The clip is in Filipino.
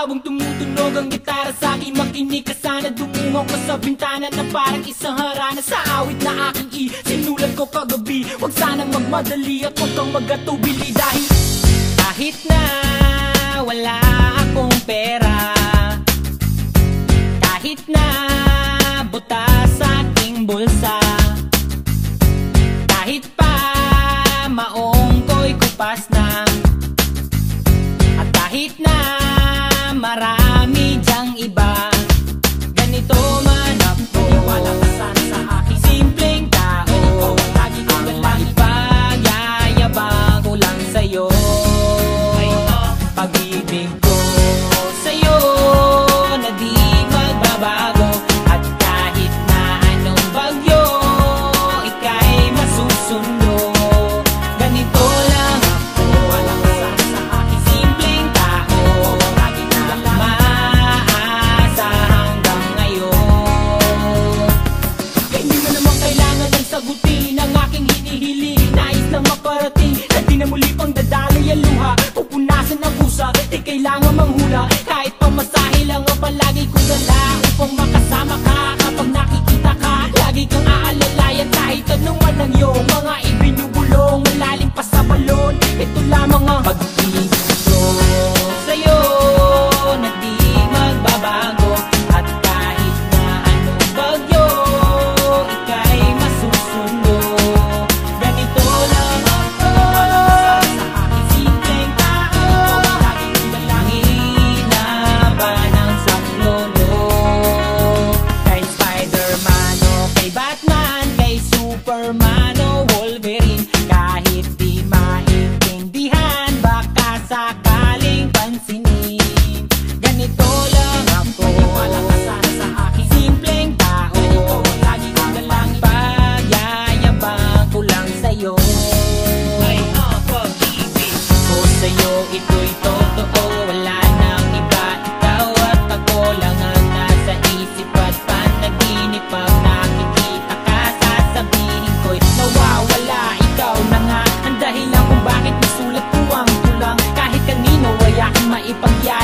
Habang tumutunog ang gitara sa akin, makinig ka sana. Dumungaw ko sa bintana na parang isang harana. Sa awit na aking sinulat ko kagabi, huwag sanang magmadali at huwag kang magatubili. Dahil kahit na wala akong pera, kahit na butas sa aking bulsa, kahit pa maong ko'y kupas na, at kahit na marami dyang iba, ganito man ako. Maniwala ka sana sa aking simpleng tao. Ikaw ang lagi kong galang, ipagyayabang ko lang sa'yo. Pag-ibig ko sa'yo na di magbabago, at kahit na anong bagyo, ika'y masusundo. Ganito lang ako. Maniwala ka sana sa aking simpleng tao. Lagi na lang maasa hanggang ngayon. Kaya hindi mo naman kailangan ng sagutin ang aking hinihiling. Nais lang maparating na di na muli pang dadaloy ang luha. Pupunasan ang pusa, di kailangan manghula. Kahit pamasahe lang ang palagi kong dala, upang makasama ka kapag nakikita ka. Lagi kang aalalayan kahit anuman ang iyong mga ibinubulong. Malalim pa sa balon, ito lamang ang pag-ibig ko sa'yo na di magbabago, at kahit na anong bagyo, ika'y masusundo. Ganito lang ako. Sa aking simpleng tao, laging dalangin na ba ng saklono. Kay Spider-Man o kay Batman, kay Superman o Wolverine, kahit di maintindihan, baka sakaling pansinin. Ganito lang ako. Maniwala ka sana sa aking simpleng tao. Ikaw ang lagi kong galang, pagyayabang ko lang sa'yo. Ay, pag-ibig ko sa'yo, ito'y totoo. Wala nang iba, ikaw at ako lang ang nasa isip at panaginip. Pag nakikita ka, sasabihin ko'y nawawala. Ikaw na nga ang dahilan kung bakit nasulat ko ang tulang. Kahit kanino ay aking maipagya